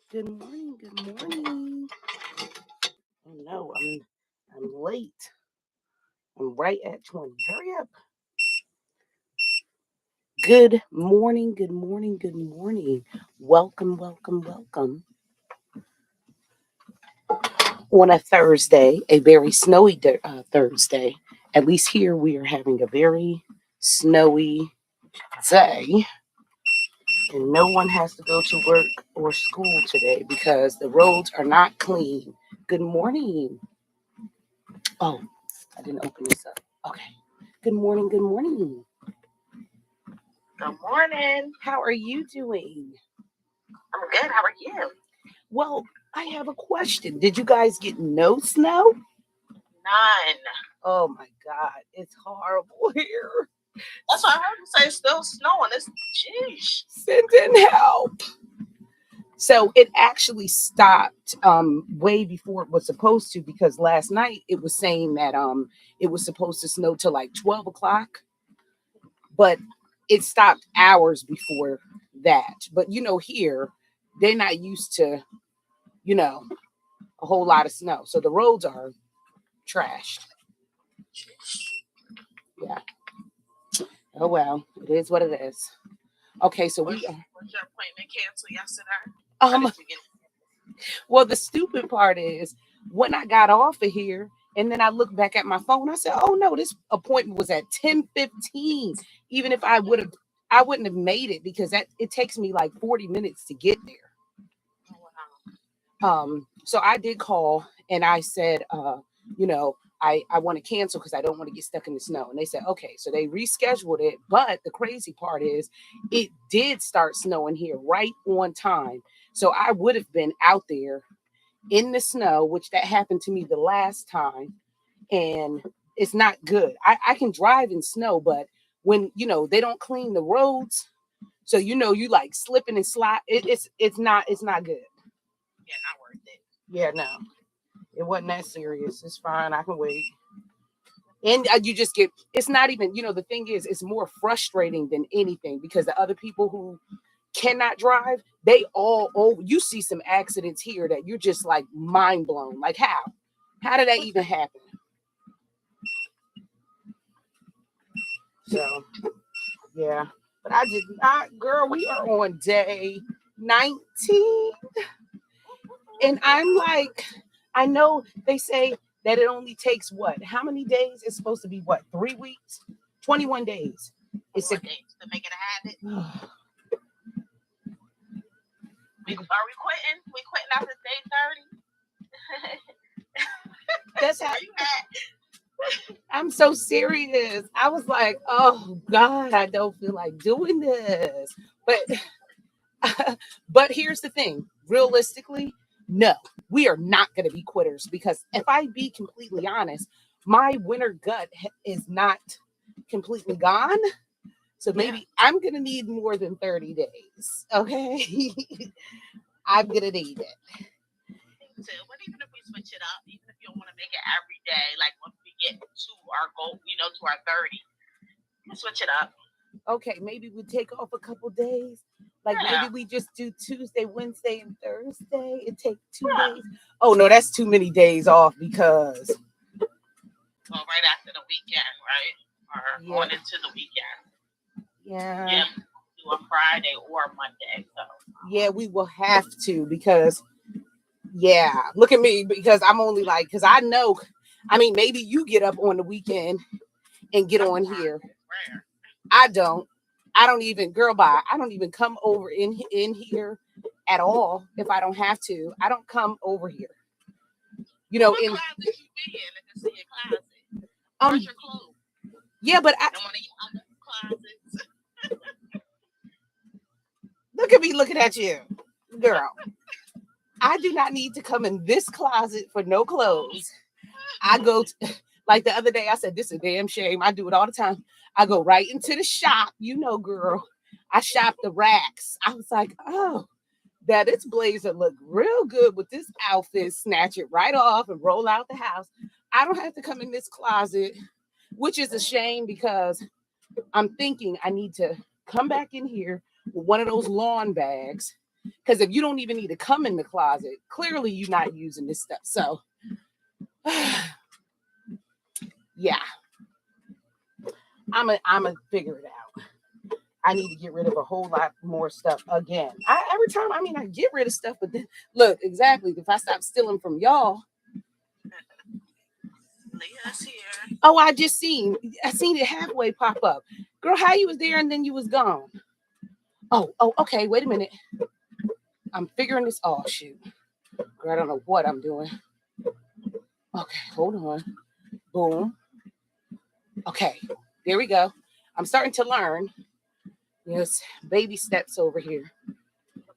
Good morning. Good morning. Oh no, I'm late. I'm right at 20. Hurry up. Good morning. Good morning. Good morning. Welcome, welcome, welcome. On a Thursday, a very snowy Thursday. At least here we are having a very snowy day, and no one has to go to work or school today because the roads are not clean. Good morning. Oh, I didn't open this up. Okay. Good morning. Good morning. Good morning. How are you doing? I'm good. How are you? Well, I have a question. Did you guys get no snow? None. Oh my God, it's horrible here. That's what I heard you say. It's still snowing. It's sheesh. Send in help. So it actually stopped way before it was supposed to because last night it was saying that it was supposed to snow till like 12 o'clock, but it stopped hours before that. But here they're not used to, you know, a whole lot of snow. So the roads are trashed. Yeah. Oh well, it is what it is. Okay, so Was we are. your appointment canceled yesterday? Or Um. did you get Well, the stupid part is when I got off of here, and then I looked back at my phone. I said, "Oh no, this appointment was at 10:15. Even if I wouldn't have made it because that it takes me like 40 minutes to get there." oh, wow. So I did call and I said, I want to cancel because I don't want to get stuck in the snow. And they said, okay. So they rescheduled it. But the crazy part is it did start snowing here right on time. So I would have been out there in the snow, which that happened to me the last time. And it's not good. I can drive in snow, but when they don't clean the roads, so you like slipping and slide. It's not good. Yeah, not worth it. Yeah, no. It wasn't that serious. It's fine. I can wait. And you just get, it's not even, the thing is, it's more frustrating than anything because the other people who cannot drive, they all, oh, you see some accidents here that you're just like mind blown. Like, how? How did that even happen? So, yeah. But I did not, girl, we are on day 19. And I'm like, I know they say that it only takes what? How many days? It's supposed to be what? 3 weeks? 21 days. It's a, Days to make it a habit. Are we quitting? We quitting after day 30? that's how Where you at? I'm so serious. I was like, oh God, I don't feel like doing this. But but here's the thing. Realistically, no, we are not going to be quitters because if I be completely honest, my winter gut is not completely gone. So Yeah. maybe I'm going to need more than 30 days. Okay. I'm going to need it. Me too. But even if we switch it up, even if you don't want to make it every day, like once we get to our goal, to our 30, we can switch it up. Okay. Maybe we take off a couple days. Like maybe Yeah. we just do Tuesday, Wednesday, and Thursday and take 2 days. Yeah. Oh, no, that's too many days off because, Well, right after the weekend, right? Or yeah. going into the weekend. Yeah. Yeah. Do a Friday or a Monday. So Yeah, we will have to because, yeah, look at me because I'm only like, because I know, I mean, maybe you get up on the weekend and get that's on rare. here. Rare. I don't. I don't even, girl, bye. I don't even come over in here at all if I don't have to. I don't come over here. What In closet you be in if it's in your closet? um Where's your clothes? yeah, but In one of your other closets. look at me looking at you, girl. I do not need to come in this closet for no clothes. I go like the other day. I said this is a damn shame. I do it all the time. I go right into the shop. Girl. I shop the racks. I was like, oh, that this blazer look real good with this outfit. Snatch it right off and roll out the house. I don't have to come in this closet, which is a shame because I'm thinking I need to come back in here with one of those lawn bags Because if you don't even need to come in the closet, clearly you're not using this stuff. So, yeah, I'm a figure it out. I need to get rid of a whole lot more stuff again. Every time, I get rid of stuff, but then look, exactly. If I stop stealing from y'all. Leah's here. Oh, I seen it halfway pop up. Girl, how you was there and then you was gone? Oh, okay. Wait a minute. I'm figuring this. Oh, shoot. Girl, I don't know what I'm doing. Okay, hold on. Boom. Okay, there we go. I'm starting to learn. Yes, baby steps over here.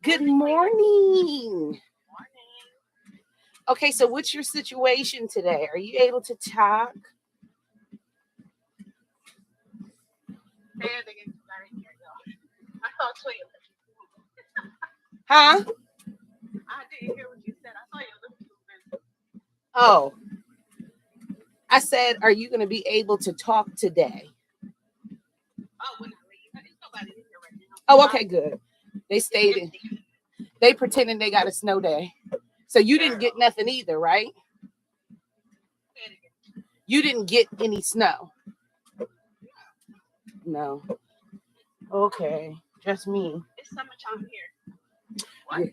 Good morning. Okay, so what's your situation today? Are you able to talk? Huh? I didn't hear what you said. I saw you looking. Oh. I said, are you going to be able to talk today? Oh, when I leave. There's nobody in here right now. Oh, okay, good. They stayed in. They pretending they got a snow day. So you didn't get nothing either, right? You didn't get any snow. No. Okay. Just me. It's summertime here. What?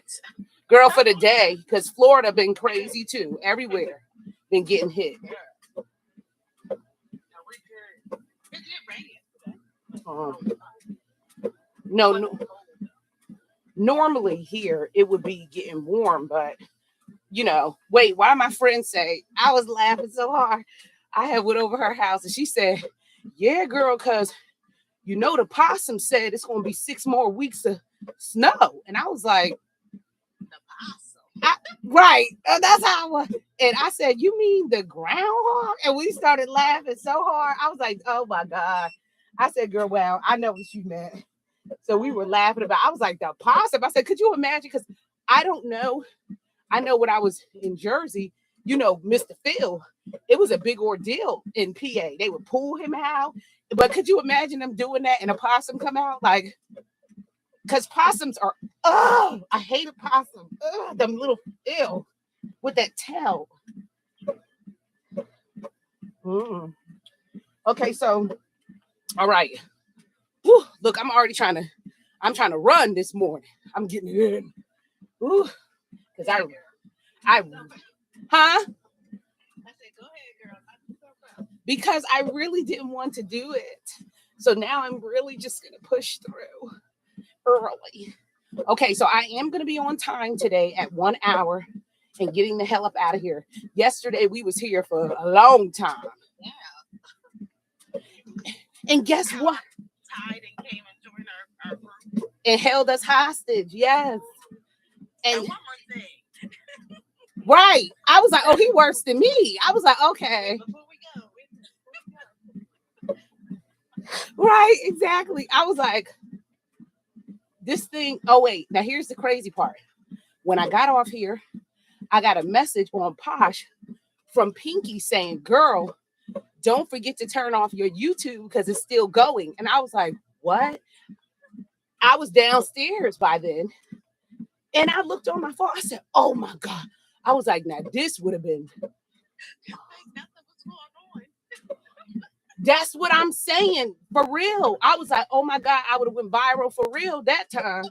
Girl, for the day, because Florida been crazy too. Everywhere. Been getting hit. No. Normally here it would be getting warm, but wait, why my friend say I was laughing so hard. I had went over her house and she said, yeah, girl, because the possum said it's going to be 6 more weeks of snow. And I was like, the possum? Right. That's how I was. And I said, you mean the groundhog? And we started laughing so hard. I was like, oh my God. I said, girl, well, I know what you meant. So we were laughing about, I was like, the possum. I said, could you imagine? Because I don't know. I know when I was in Jersey, Mr. Phil, it was a big ordeal in PA. They would pull him out. But could you imagine them doing that and a possum come out? Like, because possums are, I hate a possum. Them little, ew, with that tail. Okay, so, all right. Whew, look, I'm trying to run this morning. I'm getting it in. Because huh? I said, go ahead, girl. Because I really didn't want to do it. So now I'm really just going to push through early. Okay, so I am going to be on time today at 1 hour and getting the hell up out of here. Yesterday, we was here for a long time. Yeah. And guess what? Tied and came and joined our group. And held us hostage, yes. And one more thing. Right. I was like, oh, he worse than me. I was like, okay. Before we go. Right, exactly. I was like, this thing. Oh, wait. Now, here's the crazy part. When I got off here, I got a message on Posh from Pinky saying, girl, don't forget to turn off your YouTube because it's still going. And I was like, what? I was downstairs by then. And I looked on my phone. I said, oh, my God. I was like, now, this would have been. That's what I'm saying. For real. I was like, oh, my God. I would have went viral for real that time.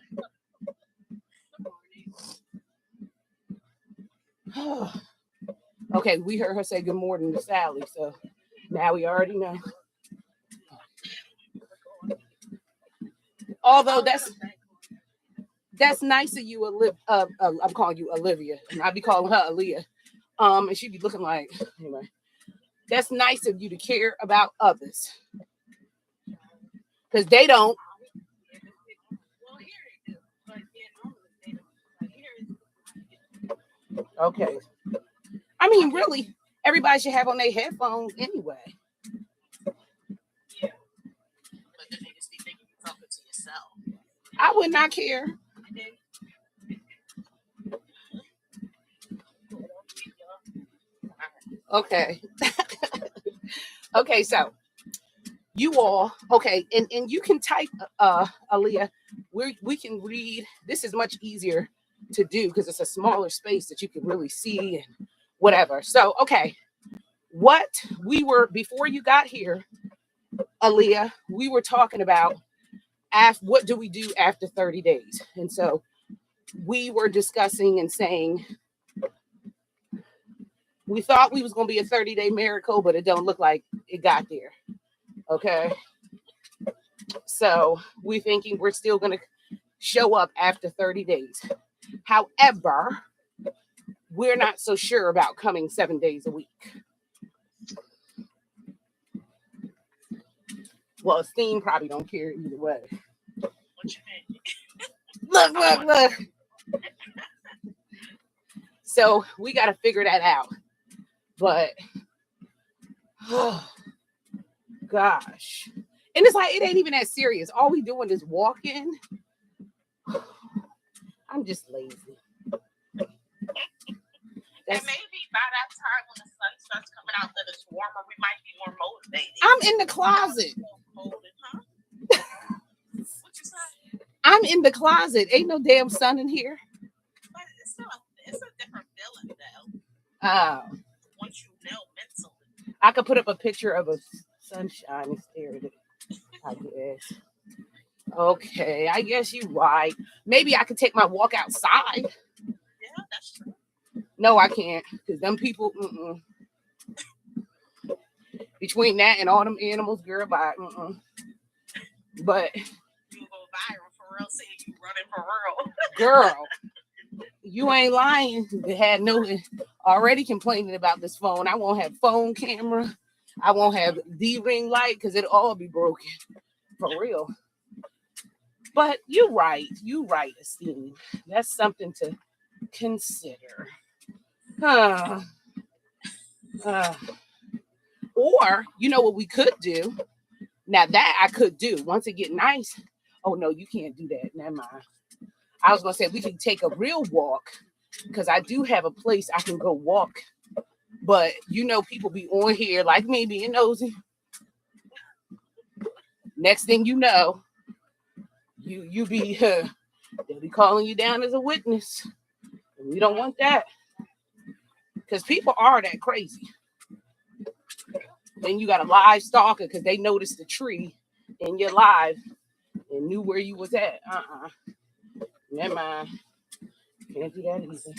Okay, we heard her say good morning to Sally, so now we already know. Although that's nice of you, I'm calling you Olivia, and I be calling her Aaliyah. And she be looking like, anyway. That's nice of you to care about others, because they don't. Okay. I mean, really, everybody should have on their headphones anyway. Yeah. But the niggas be thinking you're talking to yourself. I would not care. Okay. Okay, so you all, okay, and you can type Aaliyah we can read. This is much easier to do because it's a smaller space that you can really see and whatever. So, okay, what we were before you got here, Aaliyah, we were talking about what do we do after 30 days? And so we were discussing and saying we thought we was going to be a 30-day miracle, but it don't look like it got there. Okay. So we're thinking we're still going to show up after 30 days. However, we're not so sure about coming 7 days a week. Well, Steam probably don't care either way. What you mean? Look. So we got to figure that out. But, oh, gosh. And it's like, it ain't even that serious. All we doing is walking. I'm just lazy. And maybe by that time when the sun starts coming out that it's warmer, we might be more motivated. I'm in the closet. Huh? What you say? I'm in the closet. Ain't no damn sun in here. But it's a different feeling though. Once you know mentally. I could put up a picture of a sunshine and stare at it, I guess. Okay, I guess you're right. Maybe I could take my walk outside. Yeah, that's true. No, I can't, because them people, between that and all them animals, girl, bye. But you go viral for real, see you running for real. Girl, you ain't lying. They had already complaining about this phone. I won't have phone camera. I won't have D-ring light because it'll all be broken. For real. But you're right. You're right, Esteem. That's something to consider. Or, you know what we could do? Now that I could do once it get nice. Oh no, you can't do that. Never mind. I was gonna say we can take a real walk because I do have a place I can go walk. But you know, people be on here like me being nosy. Next thing you know, you be they'll be calling you down as a witness. And we don't want that. Because people are that crazy. Then you got a live stalker because they noticed the tree in your live and knew where you was at. Never mind. Can't do that either.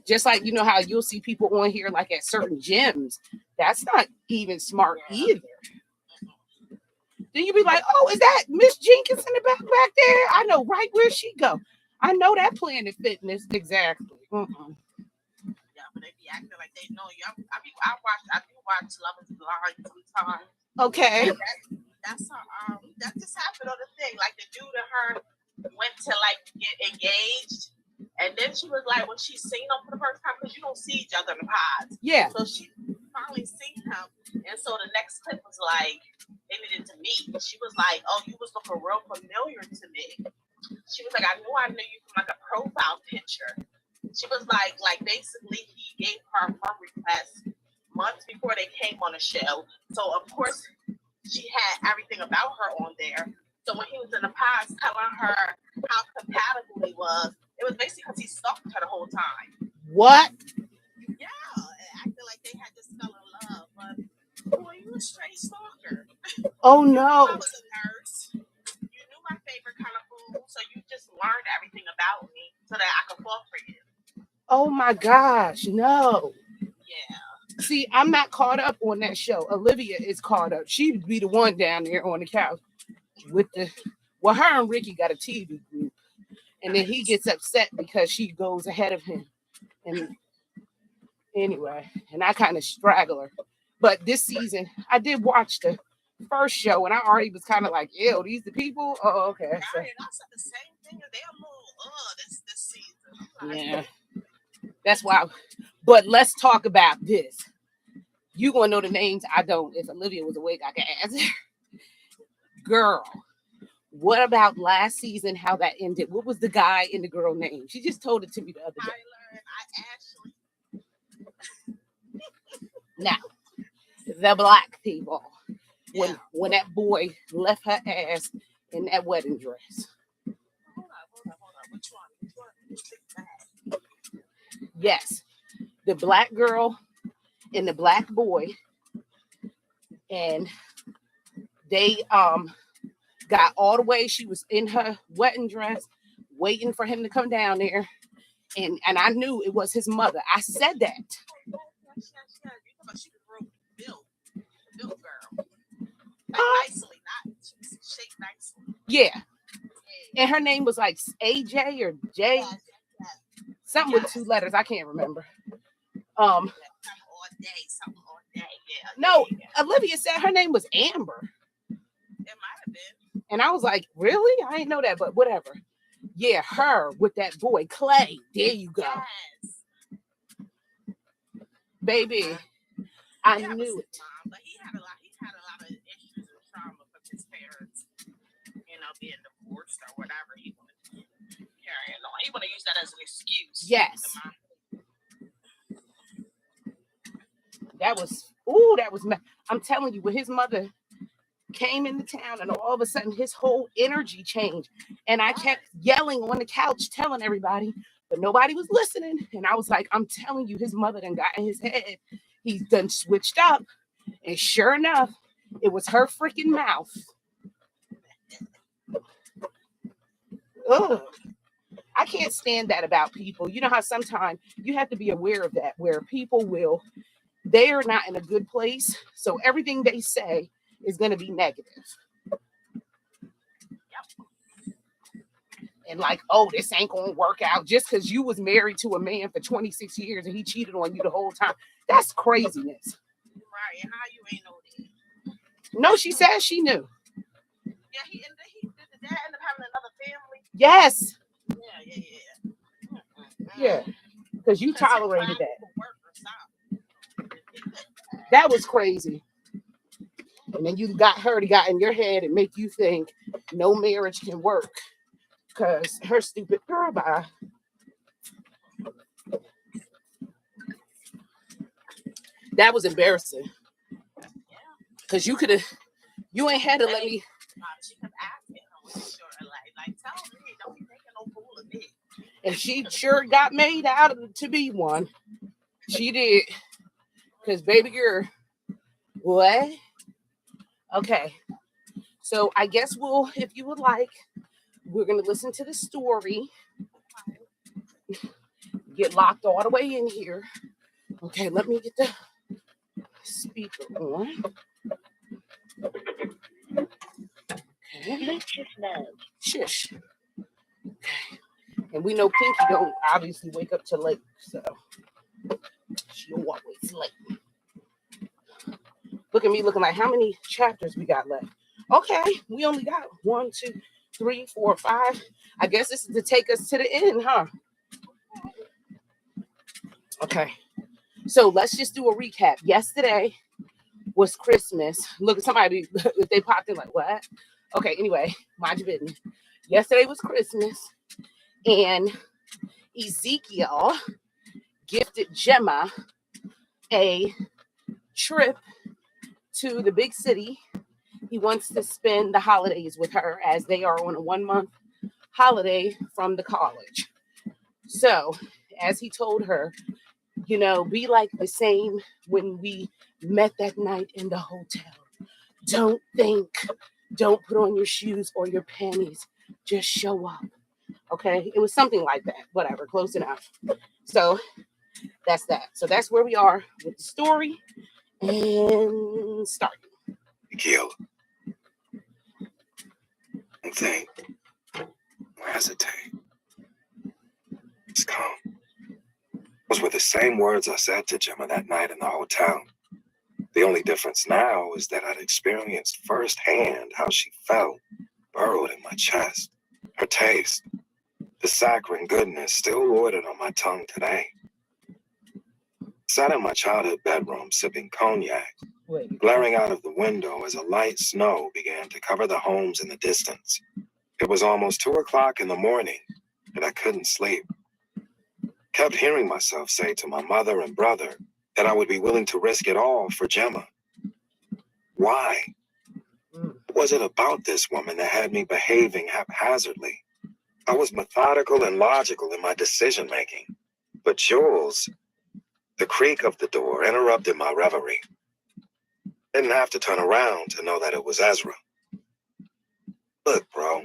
Just like, you know how you'll see people on here like at certain gyms. That's not even smart either. Then you be like, oh, is that Miss Jenkins in the back there? I know right where she go. I know that Planet Fitness. Exactly. Yeah, but they be acting like they know you. I do watch Love is Blind sometimes. Okay. That just happened on the thing. Like the dude and her went to like get engaged, and then she was like, when she seen him for the first time, because you don't see each other in the pods. Yeah. So she finally seen him, and so the next clip was like they needed to meet. She was like, "Oh, you was looking real familiar to me." She was like, I knew you from like a profile picture. She was like basically he gave her request months before they came on the show. So of course she had everything about her on there. So when he was in the past telling her how compatible he was, it was basically because he stalked her the whole time. What? Yeah, acting like they had just fell in love, but boy, you a straight stalker. Oh no. I was a nurse. You knew my favorite kind of food, so you just learned everything about me so that I could fall for you. Oh my gosh, no. Yeah. See, I'm not caught up on that show. Olivia is caught up. She'd be the one down there on the couch with her and Ricky got a TV group. And then he gets upset because she goes ahead of him. And anyway, and I kind of straggle her. But this season, I did watch the first show and I already was kind of like, ew, these the people? Oh, okay. So, I said the same thing. They're a little this season. Yeah. That's why. But let's talk about this. You gonna know the names. I don't. If Olivia was awake, I can answer. Girl, what about last season? How that ended? What was the guy and the girl name? She just told it to me the other day. Tyler and Ashley. Now, the black people. When that boy left her ass in that wedding dress. Hold on. Which one? Which big bag? Yes, the black girl and the black boy, and they got all the way. She was in her wedding dress, waiting for him to come down there, and I knew it was his mother. I said that. Yes. You talking about she was real built girl. Like nicely, not shaped nicely. Yeah. And her name was like AJ or J. Yes. Something with 2 letters. I can't remember. Something all day. Yeah. No, Olivia said her name was Amber. It might have been. And I was like, really? I didn't know that, but whatever. Yeah, her with that boy, Clay. There you go. Yes. Baby, I Yeah, knew it. Mom, but he had a lot of issues and trauma from his parents, being divorced or whatever. He wanted to carry on. He wanted to use that as an excuse. Yes. That was, I'm telling you, when his mother came into town and all of a sudden his whole energy changed. And I kept yelling on the couch, telling everybody, but nobody was listening. And I was like, I'm telling you, his mother done got in his head. He's done switched up. And sure enough, it was her freaking mouth. Ugh. I can't stand that about people. You know how sometimes you have to be aware of that, where people they are not in a good place. So everything they say is going to be negative. And like, oh, this ain't going to work out just because you was married to a man for 26 years and he cheated on you the whole time. That's craziness. Right. And how you ain't know that? No, she said she knew. Yeah, did the dad end up having another family? Yes. Yeah. Yeah. Because you tolerated that. That was crazy. And then you got her to get in your head and make you think no marriage can work. Because her stupid girl bye. That was embarrassing. Because you ain't had to let me. She kept asking her, like, tell me, don't be making no fool of me. And she sure got made out of it to be one. She did. Because baby girl, what? Okay. So I guess if you would like, we're going to listen to the story. Get locked all the way in here. Okay, let me get the speaker on. Okay. Shush. Okay. And we know Pinky don't obviously wake up till late, so she'll always late. Look at me looking like how many chapters we got left. Okay, we only got 1, 2, 3, 4, 5. I guess this is to take us to the end, huh? Okay. So let's just do a recap. Yesterday was Christmas. Look at somebody, if they popped in like, what? Okay, anyway, mind your business. Yesterday was Christmas, and Ezekiel gifted Gemma a trip to the big city. He wants to spend the holidays with her as they are on a 1-month holiday from the college. So, as he told her, be like the same when we met that night in the hotel. Don't think, don't put on your shoes or your panties. Just show up. Okay? It was something like that. Whatever, close enough. So, that's that. So, that's where we are with the story. And start. Kill. And think. Hesitate. It's calm. Those were the same words I said to Gemma that night in the hotel. The only difference now is that I'd experienced firsthand how she felt, burrowed in my chest. Her taste, the saccharine goodness still loitered on my tongue today. I sat in my childhood bedroom sipping cognac, glaring out of the window as a light snow began to cover the homes in the distance. It was almost 2 o'clock in the morning, and I couldn't sleep. Kept hearing myself say to my mother and brother that I would be willing to risk it all for Gemma. Why? What was it about this woman that had me behaving haphazardly? I was methodical and logical in my decision making. But Jules, the creak of the door interrupted my reverie. Didn't have to turn around to know that it was Ezra. Look, bro,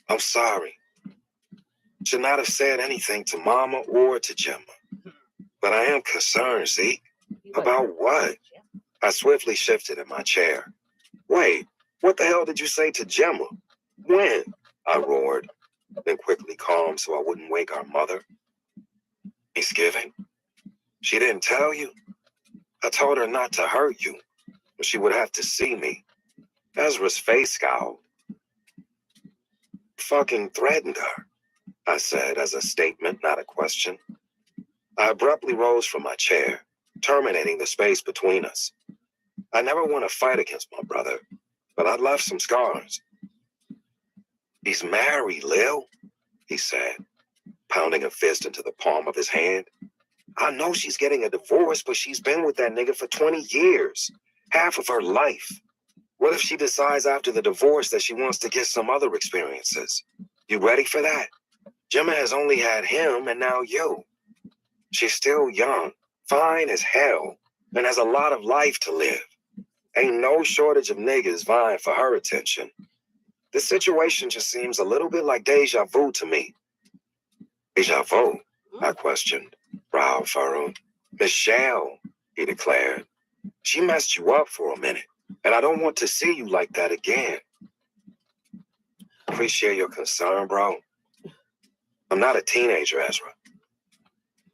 I'm sorry. Should not have said anything to Mama or to Gemma. But I am concerned, Zeke. About what? I swiftly shifted in my chair. Wait, what the hell did you say to Gemma? When? I roared, then quickly calmed so I wouldn't wake our mother. Thanksgiving? She didn't tell you? I told her not to hurt you, but she would have to see me. Ezra's face scowled. Fucking threatened her, I said as a statement, not a question. I abruptly rose from my chair, terminating the space between us. I never want to fight against my brother, but I left some scars. He's married, Lil, he said, pounding a fist into the palm of his hand. I know she's getting a divorce, but she's been with that nigga for 20 years, half of her life. What if she decides after the divorce that she wants to get some other experiences? You ready for that? Gemma has only had him and now you. She's still young, fine as hell, and has a lot of life to live. Ain't no shortage of niggas vying for her attention. This situation just seems a little bit like deja vu to me. Deja vu? I questioned, brow furrowed. Michelle, he declared. She messed you up for a minute, and I don't want to see you like that again. Appreciate your concern, bro. I'm not a teenager, Ezra.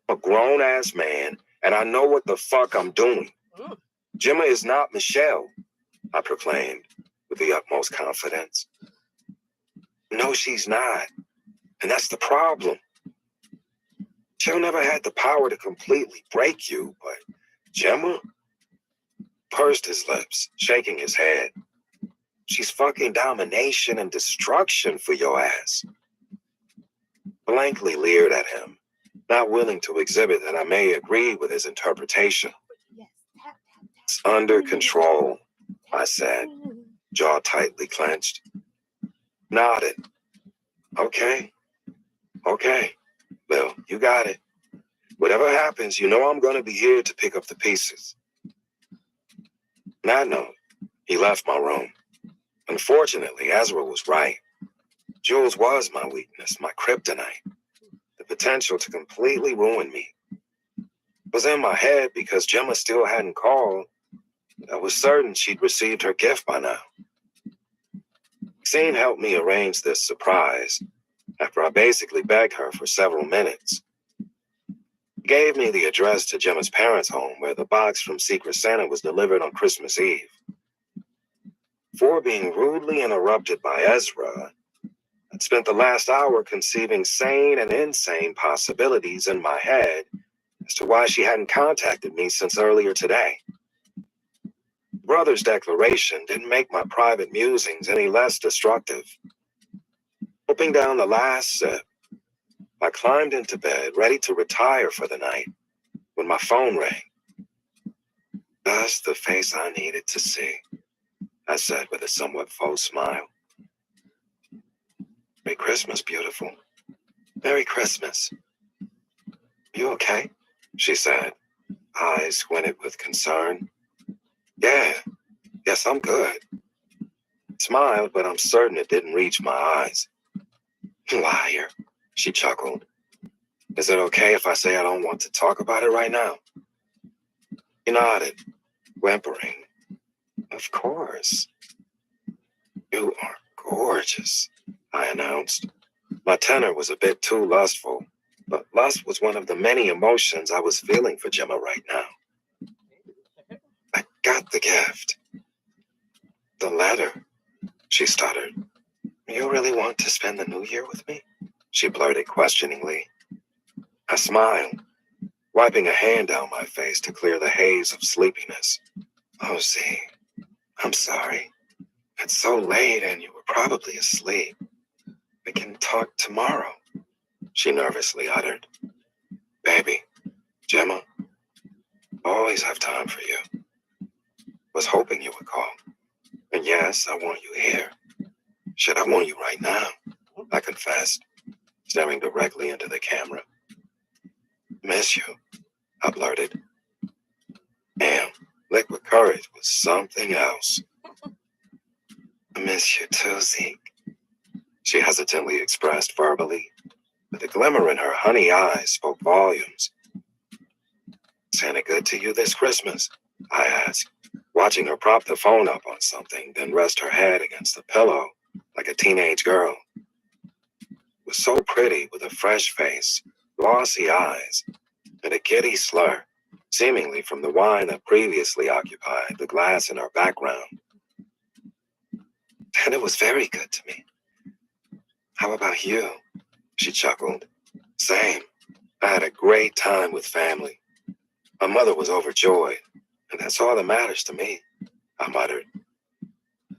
I'm a grown-ass man, and I know what the fuck I'm doing. Gemma is not Michelle, I proclaimed with the utmost confidence. No, she's not. And that's the problem. She'll never had the power to completely break you, but Gemma pursed his lips, shaking his head. She's fucking domination and destruction for your ass. Blankly leered at him, not willing to exhibit that I may agree with his interpretation. It's under control, I said, jaw tightly clenched. Nodded. Okay. Bill, you got it. Whatever happens, you know I'm going to be here to pick up the pieces. On that note, he left my room. Unfortunately, Ezra was right. Jules was my weakness, my kryptonite. The potential to completely ruin me. It was in my head because Gemma still hadn't called. I was certain she'd received her gift by now. Maxine helped me arrange this surprise after I basically begged her for several minutes. She gave me the address to Gemma's parents' home where the box from Secret Santa was delivered on Christmas Eve. Before being rudely interrupted by Ezra, I'd spent the last hour conceiving sane and insane possibilities in my head as to why she hadn't contacted me since earlier today. Brother's declaration didn't make my private musings any less destructive. Gulping down the last sip, I climbed into bed, ready to retire for the night, when my phone rang. Just the face I needed to see, I said with a somewhat faux smile. Merry Christmas, beautiful. Merry Christmas. You okay? She said, eyes squinted with concern. Yes, I'm good. Smiled, but I'm certain it didn't reach my eyes. Liar, she chuckled. Is it okay if I say I don't want to talk about it right now? He nodded, whimpering. Of course. You are gorgeous, I announced. My tenor was a bit too lustful, but lust was one of the many emotions I was feeling for Gemma right now. I got the gift. The letter, she stuttered. You really want to spend the new year with me? She blurted questioningly. I smiled, wiping a hand down my face to clear the haze of sleepiness. Oh, Z, I'm sorry. It's so late and you were probably asleep. We can talk tomorrow, she nervously uttered. Baby, Gemma, always have time for you. Was hoping you would call. And yes, I want you here. Shit, I want you right now, I confessed, staring directly into the camera. Miss you, I blurted. Damn, liquid courage was something else. I miss you too, Zeke, she hesitantly expressed verbally, but the glimmer in her honey eyes spoke volumes. Santa good to you this Christmas? I asked, watching her prop the phone up on something, then rest her head against the pillow like a teenage girl. Was so pretty with a fresh face, glossy eyes, and a giddy slur, seemingly from the wine that previously occupied the glass in our background. And it was very good to me. How about you? She chuckled. Same. I had a great time with family. My mother was overjoyed, and that's all that matters to me, I muttered.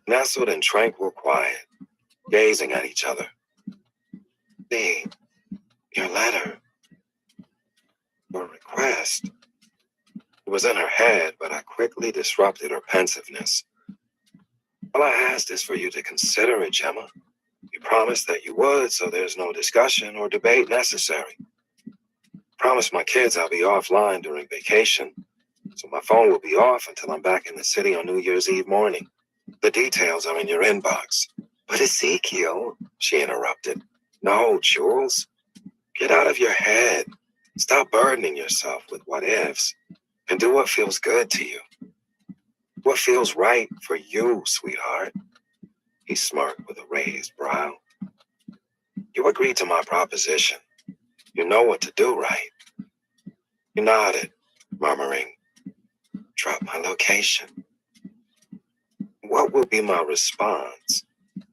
Nestled in tranquil quiet, gazing at each other. B, your letter. Your request. It was in her head, but I quickly disrupted her pensiveness. All I asked is for you to consider it, Gemma. You promised that you would, so there's no discussion or debate necessary. Promised my kids I'll be offline during vacation, so my phone will be off until I'm back in the city on New Year's Eve morning. The details are in your inbox. But Ezekiel, she interrupted. No, Jules. Get out of your head. Stop burdening yourself with what ifs, and do what feels good to you. What feels right for you, sweetheart? He smirked with a raised brow. You agreed to my proposition. You know what to do, right? He nodded, murmuring, drop my location. What will be my response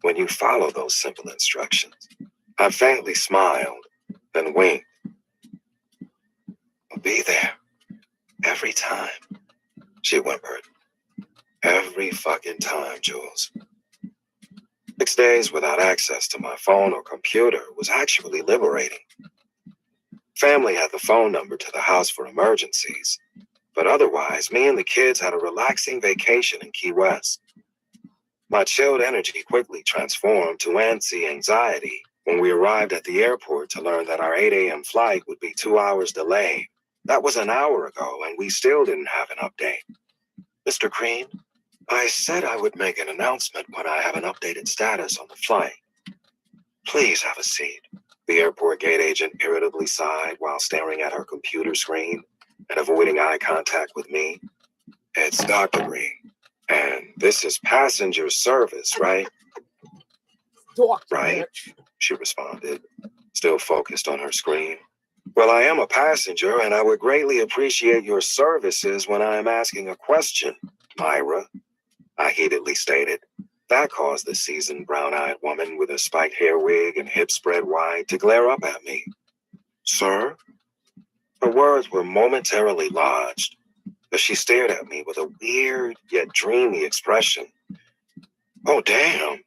when you follow those simple instructions? I faintly smiled, then winked. I'll be there. Every time, she whimpered. Every fucking time, Jules. 6 days without access to my phone or computer was actually liberating. Family had the phone number to the house for emergencies, but otherwise, me and the kids had a relaxing vacation in Key West. My chilled energy quickly transformed to antsy anxiety when we arrived at the airport to learn that our 8 a.m. flight would be 2 hours delayed. That was an hour ago, and we still didn't have an update. Mr. Green, I said I would make an announcement when I have an updated status on the flight. Please have a seat. The airport gate agent irritably sighed while staring at her computer screen and avoiding eye contact with me. It's Dr. Green, and this is passenger service, right? Right, she responded, still focused on her screen. Well, I am a passenger, and I would greatly appreciate your services when I am asking a question, Myra, I heatedly stated. That caused the seasoned brown-eyed woman with a spiked hair wig and hips spread wide to glare up at me. Sir? Her words were momentarily lodged, but she stared at me with a weird yet dreamy expression. Oh, damn.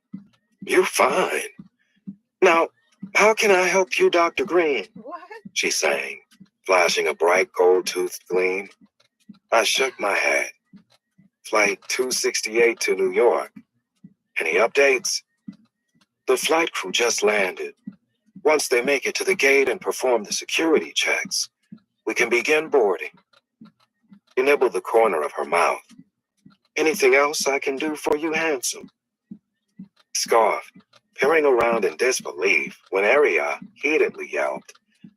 You fine. Now, how can I help you, Dr. Green? What? She sang, flashing a bright gold-toothed gleam. I shook my head. Flight 268 to New York. Any updates? The flight crew just landed. Once they make it to the gate and perform the security checks, we can begin boarding. She nibbled the corner of her mouth. Anything else I can do for you, handsome? Scoffed, peering around in disbelief when Aria heatedly yelped,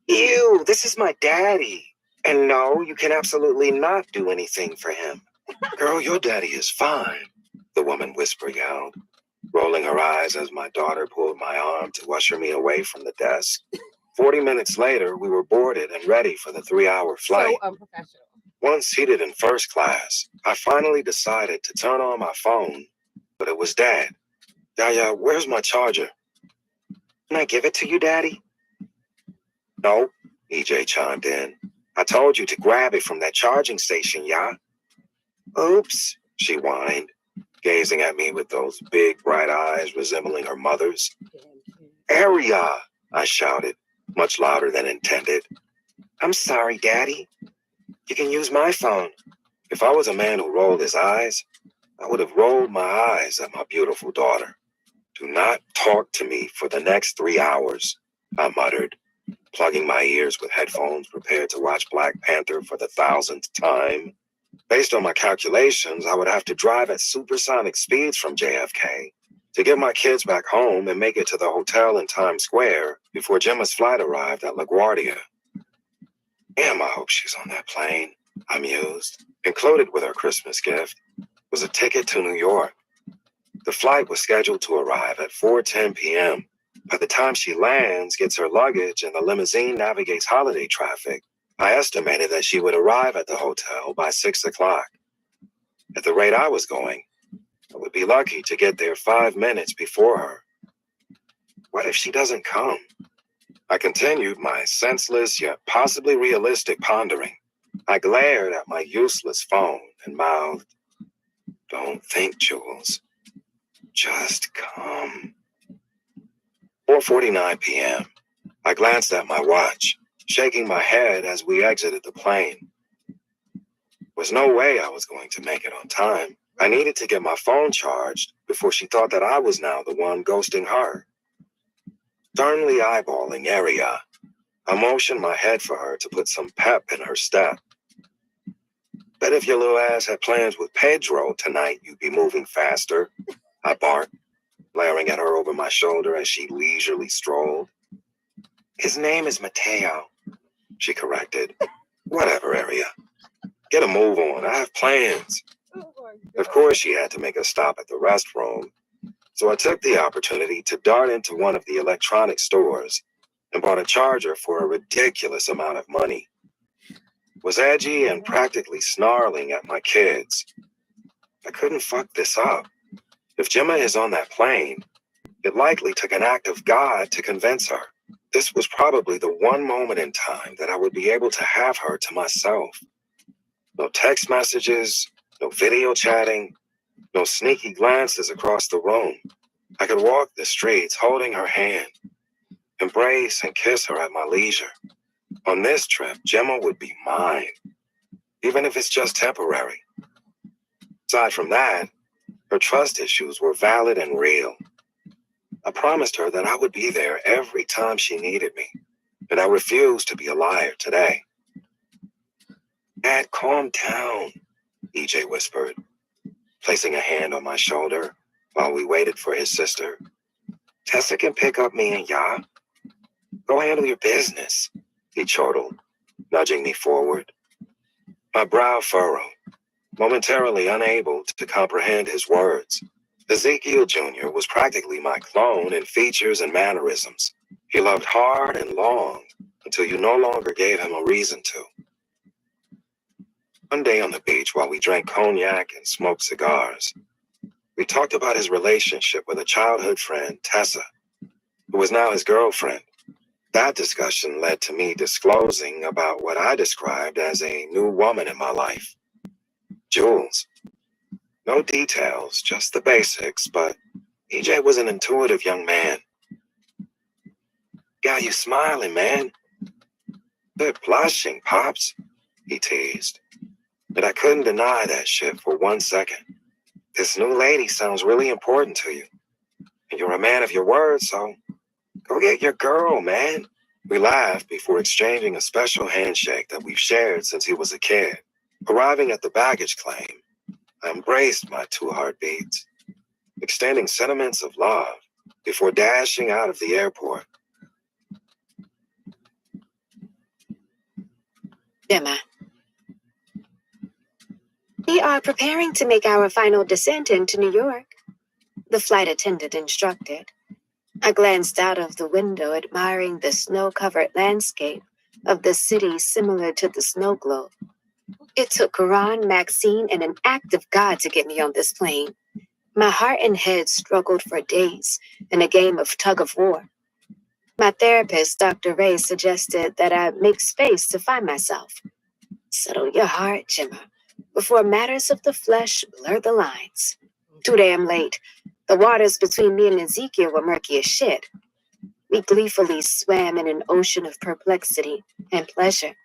Ew, this is my daddy. And no, you can absolutely not do anything for him. Girl, your daddy is fine, the woman whisper yelled, rolling her eyes as my daughter pulled my arm to usher me away from the desk. 40 minutes later, we were boarded and ready for the 3-hour flight. So unprofessional. Once seated in first class, I finally decided to turn on my phone, but it was dead. Yaya, where's my charger? Can I give it to you, Daddy? No, EJ chimed in. I told you to grab it from that charging station, ya. Oops, she whined, gazing at me with those big bright eyes resembling her mother's. Aria, I shouted, much louder than intended. I'm sorry, Daddy. You can use my phone. If I was a man who rolled his eyes, I would have rolled my eyes at my beautiful daughter. "Do not talk to me for the next 3 hours," I muttered, plugging my ears with headphones, prepared to watch Black Panther for the 1,000th time. Based on my calculations, I would have to drive at supersonic speeds from JFK to get my kids back home and make it to the hotel in Times Square before Gemma's flight arrived at LaGuardia. Damn, I hope she's on that plane, I mused. Included with her Christmas gift was a ticket to New York. The flight was scheduled to arrive at 4:10 p.m. By the time she lands, gets her luggage, and the limousine navigates holiday traffic, I estimated that she would arrive at the hotel by 6 o'clock. At the rate I was going, I would be lucky to get there 5 minutes before her. What if she doesn't come? I continued my senseless yet possibly realistic pondering. I glared at my useless phone and mouthed, "Don't think, Jules. Just come." 4:49 p.m. I glanced at my watch, shaking my head as we exited the plane. There was no way I was going to make it on time. I needed to get my phone charged before she thought that I was now the one ghosting her. Sternly eyeballing Aria, I motioned my head for her to put some pep in her step. "Bet if your little ass had plans with Pedro tonight, you'd be moving faster," I barked, glaring at her over my shoulder as she leisurely strolled. "His name is Mateo," she corrected. "Whatever, Aria. Get a move on. I have plans." Of course, she had to make a stop at the restroom, so I took the opportunity to dart into one of the electronic stores and bought a charger for a ridiculous amount of money. Was edgy and practically snarling at my kids. I couldn't fuck this up. If Gemma is on that plane, it likely took an act of God to convince her. This was probably the one moment in time that I would be able to have her to myself. No text messages, no video chatting, no sneaky glances across the room. I could walk the streets holding her hand, embrace and kiss her at my leisure. On this trip, Gemma would be mine, even if it's just temporary. Aside from that, her trust issues were valid and real. I promised her that I would be there every time she needed me, and I refused to be a liar today. "Dad, calm down," EJ whispered, placing a hand on my shoulder while we waited for his sister. "Tessa can pick up me and Ya. Go handle your business," he chortled, nudging me forward. My brow furrowed, momentarily unable to comprehend his words. Ezekiel Jr. was practically my clone in features and mannerisms. He loved hard and long until you no longer gave him a reason to. One day on the beach while we drank cognac and smoked cigars, we talked about his relationship with a childhood friend, Tessa, who was now his girlfriend. That discussion led to me disclosing about what I described as a new woman in my life, Jules. No details, just the basics, but EJ was an intuitive young man. "Got you smiling, man. Quit blushing, Pops," he teased. But I couldn't deny that shit for 1 second. "This new lady sounds really important to you. And you're a man of your word, so go get your girl, man." We laughed before exchanging a special handshake that we've shared since he was a kid. Arriving at the baggage claim, I embraced my 2 heartbeats, extending sentiments of love before dashing out of the airport. Gemma. We are preparing to make our final descent into New York, the flight attendant instructed. I glanced out of the window, admiring the snow-covered landscape of the city similar to the snow globe. It took Karan, Maxine, and an act of God to get me on this plane. My heart and head struggled for days in a game of tug-of-war. My therapist, Dr. Ray, suggested that I make space to find myself. Settle your heart, Gemma, before matters of the flesh blur the lines. Too damn late. The waters between me and Ezekiel were murky as shit. We gleefully swam in an ocean of perplexity and pleasure.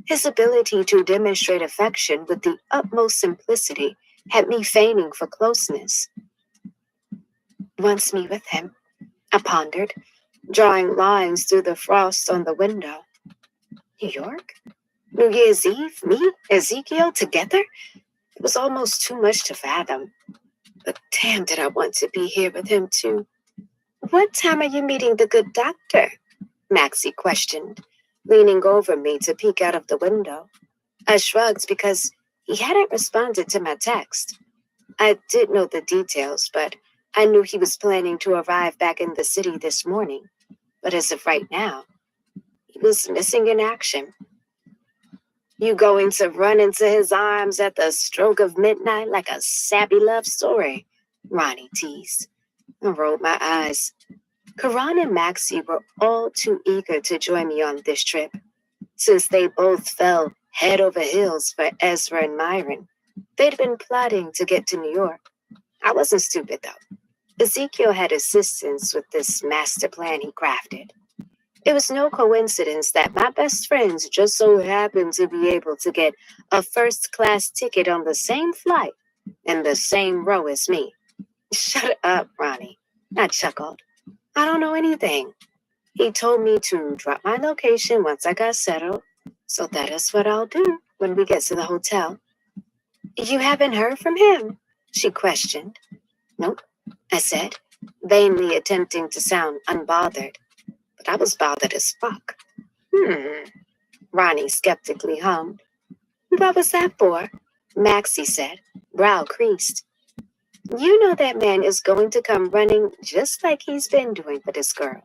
His ability to demonstrate affection with the utmost simplicity had me feigning for closeness. Wants me with him, I pondered, drawing lines through the frost on the window. New York? New Year's Eve? Me? Ezekiel? Together? It was almost too much to fathom. But damn, did I want to be here with him, too. What time are you meeting the good doctor? Maxie questioned, leaning over me to peek out of the window. I shrugged because he hadn't responded to my text. I did know the details, but I knew he was planning to arrive back in the city this morning. But as of right now, he was missing in action. You going to run into his arms at the stroke of midnight like a sappy love story? Ronnie teased. I rolled my eyes. Karan and Maxie were all too eager to join me on this trip, since they both fell head over heels for Ezra and Myron. They'd been plotting to get to New York. I wasn't stupid, though. Ezekiel had assistance with this master plan he crafted. It was no coincidence that my best friends just so happened to be able to get a first-class ticket on the same flight in the same row as me. Shut up, Ronnie, I chuckled. I don't know anything. He told me to drop my location once I got settled, so that is what I'll do when we get to the hotel. You haven't heard from him? She questioned. Nope, I said, vainly attempting to sound unbothered. But I was bothered as fuck. Ronnie skeptically hummed. What was that for? Maxie said, brow creased. You know that man is going to come running just like he's been doing for this girl.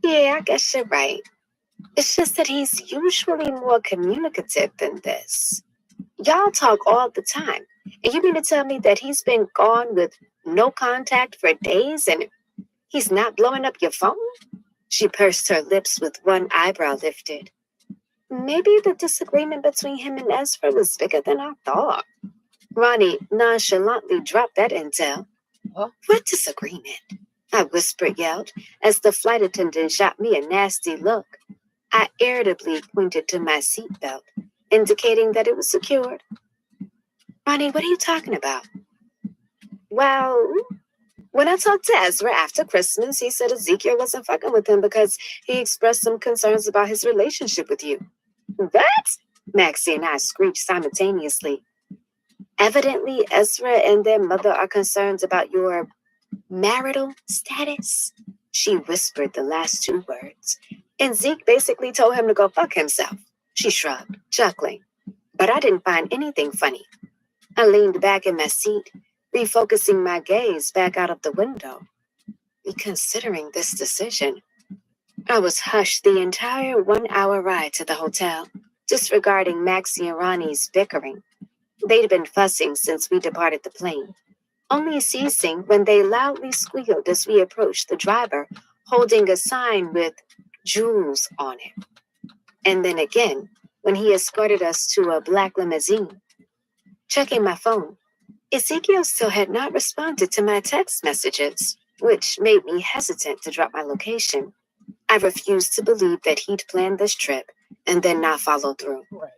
Yeah, I guess you're right. It's just that he's usually more communicative than this. Y'all talk all the time, and you mean to tell me that he's been gone with no contact for days and he's not blowing up your phone? She pursed her lips with one eyebrow lifted. Maybe the disagreement between him and Ezra was bigger than I thought. Ronnie nonchalantly dropped that intel. What disagreement? I whispered, yelled, as the flight attendant shot me a nasty look. I irritably pointed to my seatbelt, indicating that it was secured. Ronnie, what are you talking about? Well, when I talked to Ezra after Christmas, he said Ezekiel wasn't fucking with him because he expressed some concerns about his relationship with you. What? Maxie and I screeched simultaneously. Evidently, Ezra and their mother are concerned about your marital status. She whispered the last two words, and Zeke basically told him to go fuck himself. She shrugged, chuckling. But I didn't find anything funny. I leaned back in my seat, refocusing my gaze back out of the window. Reconsidering this decision, I was hushed the entire 1 hour ride to the hotel, disregarding Maxie and Ronnie's bickering. They'd been fussing since we departed the plane, only ceasing when they loudly squealed as we approached the driver, holding a sign with Jules on it. And then again, when he escorted us to a black limousine. Checking my phone, Ezekiel still had not responded to my text messages, which made me hesitant to drop my location. I refused to believe that he'd planned this trip and then not follow through. Right.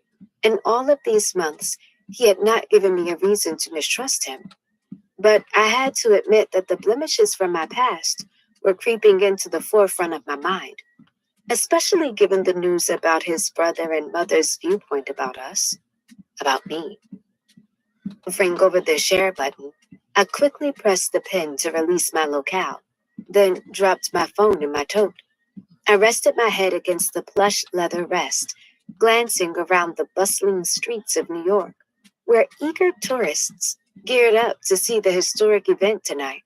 In all of these months, he had not given me a reason to mistrust him. But I had to admit that the blemishes from my past were creeping into the forefront of my mind, especially given the news about his brother and mother's viewpoint about us, about me. Hovering over the share button, I quickly pressed the pin to release my locale, then dropped my phone in my tote. I rested my head against the plush leather rest, glancing around the bustling streets of New York, where eager tourists geared up to see the historic event tonight.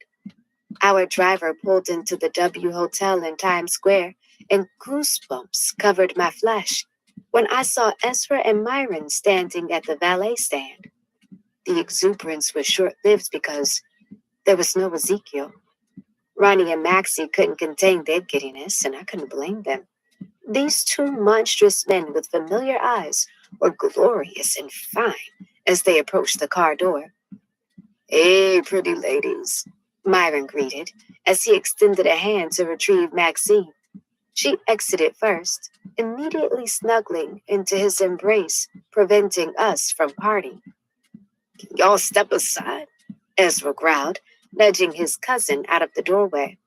Our driver pulled into the W Hotel in Times Square, and goosebumps covered my flesh when I saw Ezra and Myron standing at the valet stand. The exuberance was short-lived because there was no Ezekiel. Ronnie and Maxie couldn't contain their giddiness, and I couldn't blame them. These two monstrous men with familiar eyes were glorious and fine as they approached the car door. Hey, pretty ladies, Myron greeted as he extended a hand to retrieve Maxine. She exited first, immediately snuggling into his embrace, preventing us from parting. Y'all step aside, Ezra growled, nudging his cousin out of the doorway.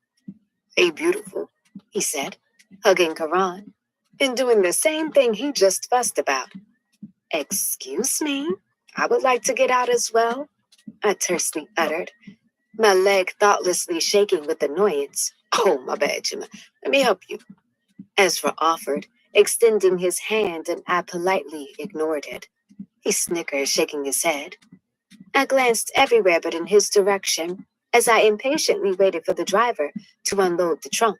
Hey, beautiful, he said, hugging Karan, and doing the same thing he just fussed about. Excuse me, I would like to get out as well, I tersely uttered, my leg thoughtlessly shaking with annoyance. Oh, my bad, Gemma. Let me help you, Ezra offered, extending his hand, and I politely ignored it. He snickered, shaking his head. I glanced everywhere but in his direction as I impatiently waited for the driver to unload the trunk.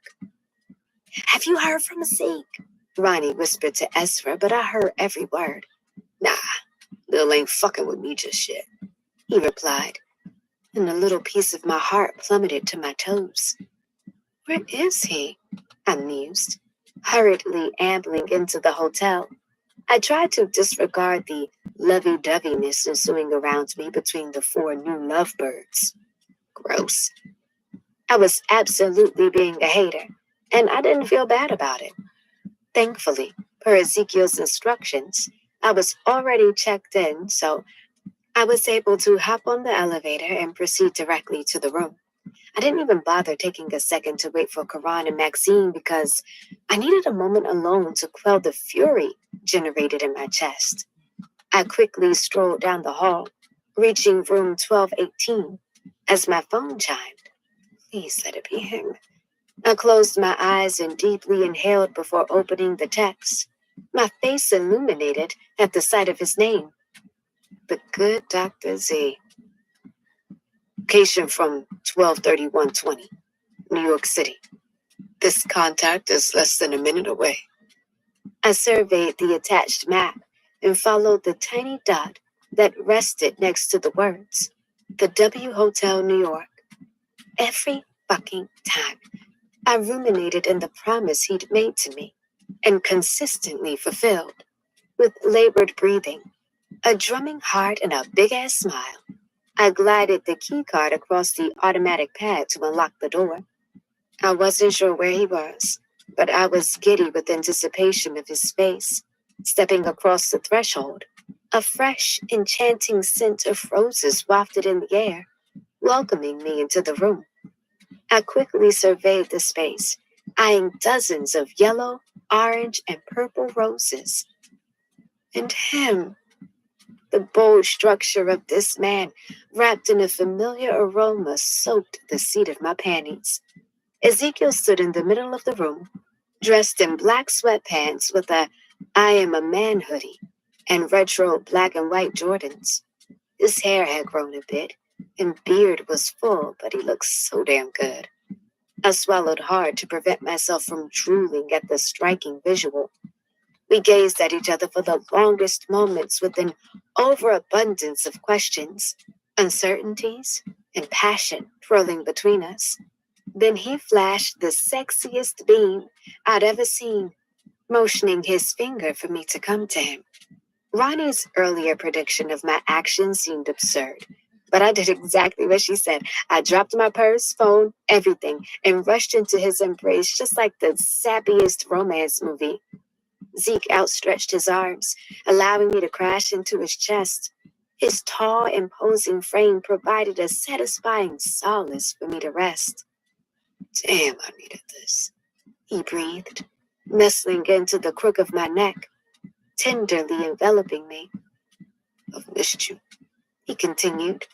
Have you heard from Zeke? Ronnie whispered to Ezra, but I heard every word. Nah, Lil ain't fucking with me just yet, he replied, and a little piece of my heart plummeted to my toes. Where is he? I mused, hurriedly ambling into the hotel. I tried to disregard the lovey-doveyness ensuing around me between the 4 new lovebirds. Gross. I was absolutely being a hater, and I didn't feel bad about it. Thankfully, per Ezekiel's instructions, I was already checked in, so I was able to hop on the elevator and proceed directly to the room. I didn't even bother taking a second to wait for Karan and Maxine because I needed a moment alone to quell the fury generated in my chest. I quickly strolled down the hall, reaching room 1218 as my phone chimed. Please let it be him. I closed my eyes and deeply inhaled before opening the text. My face illuminated at the sight of his name. The good Dr. Z. Location from 12/31/20, New York City. This contact is less than a minute away. I surveyed the attached map and followed the tiny dot that rested next to the words, the W Hotel, New York. Every fucking time, I ruminated in the promise he'd made to me and consistently fulfilled. With labored breathing, a drumming heart, and a big-ass smile, I glided the keycard across the automatic pad to unlock the door. I wasn't sure where he was, but I was giddy with anticipation of his face. Stepping across the threshold, a fresh, enchanting scent of roses wafted in the air, welcoming me into the room. I quickly surveyed the space, eyeing dozens of yellow, orange, and purple roses. And him. The bold structure of this man, wrapped in a familiar aroma, soaked the seat of my panties. Ezekiel stood in the middle of the room, dressed in black sweatpants with a I Am a Man hoodie and retro black and white Jordans. His hair had grown a bit, and beard was full, but he looked so damn good. I swallowed hard to prevent myself from drooling at the striking visual. We gazed at each other for the longest moments with an overabundance of questions, uncertainties, and passion twirling between us. Then he flashed the sexiest beam I'd ever seen, motioning his finger for me to come to him. Ronnie's earlier prediction of my actions seemed absurd, but I did exactly what she said. I dropped my purse, phone, everything, and rushed into his embrace just like the sappiest romance movie. Zeke outstretched his arms, allowing me to crash into his chest. His tall, imposing frame provided a satisfying solace for me to rest. Damn, I needed this, he breathed, nestling into the crook of my neck, tenderly enveloping me. I've missed you, he continued,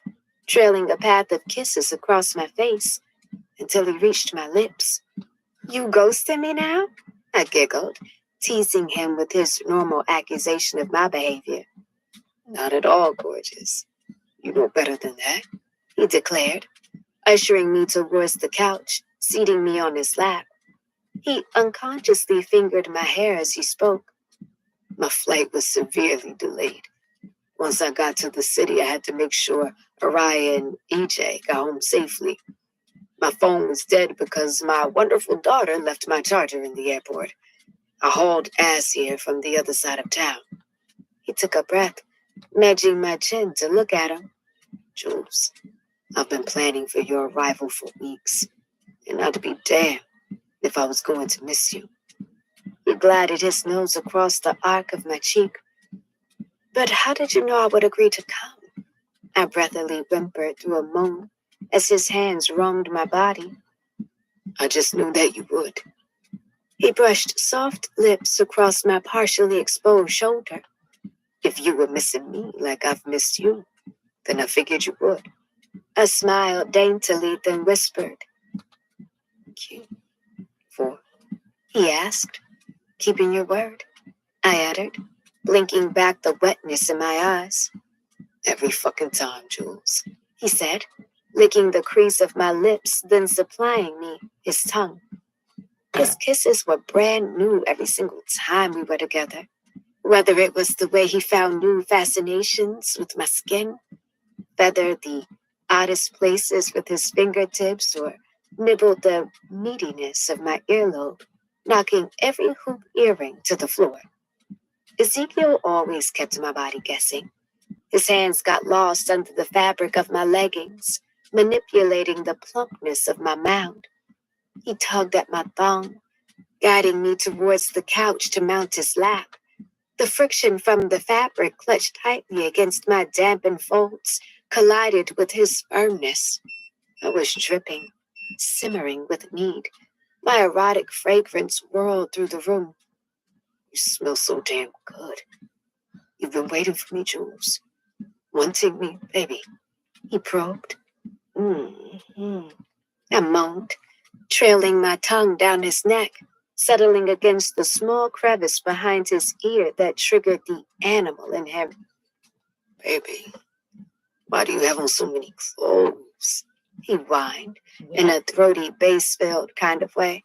trailing a path of kisses across my face until he reached my lips. You ghosted me now? I giggled, teasing him with his normal accusation of my behavior. Not at all, gorgeous. You know better than that, he declared, ushering me towards the couch, seating me on his lap. He unconsciously fingered my hair as he spoke. My flight was severely delayed. Once I got to the city, I had to make sure Araya and EJ got home safely. My phone was dead because my wonderful daughter left my charger in the airport. I hauled ass here from the other side of town. He took a breath, nudging my chin to look at him. Jules, I've been planning for your arrival for weeks, and I'd be damned if I was going to miss you. He glided his nose across the arc of my cheek. But how did you know I would agree to come? I breathily whimpered through a moan as his hands roamed my body. I just knew that you would. He brushed soft lips across my partially exposed shoulder. If you were missing me like I've missed you, then I figured you would. I smiled daintily, then whispered, Q. 4. He asked, keeping your word, I uttered, blinking back the wetness in my eyes. Every fucking time, Jules, he said, licking the crease of my lips, then supplying me his tongue. His kisses were brand new every single time we were together. Whether it was the way he found new fascinations with my skin, feathered the oddest places with his fingertips, or nibbled the meatiness of my earlobe, knocking every hoop earring to the floor. Ezekiel always kept my body guessing. His hands got lost under the fabric of my leggings, manipulating the plumpness of my mound. He tugged at my thong, guiding me towards the couch to mount his lap. The friction from the fabric clutched tightly against my dampened folds, collided with his firmness. I was dripping, simmering with need. My erotic fragrance whirled through the room. You smell so damn good. You've been waiting for me, Jules. Wanting me, baby. He probed. Mm-hmm. I moaned, trailing my tongue down his neck, settling against the small crevice behind his ear that triggered the animal in him. Baby, why do you have on so many clothes? He whined in a throaty, bass-filled kind of way.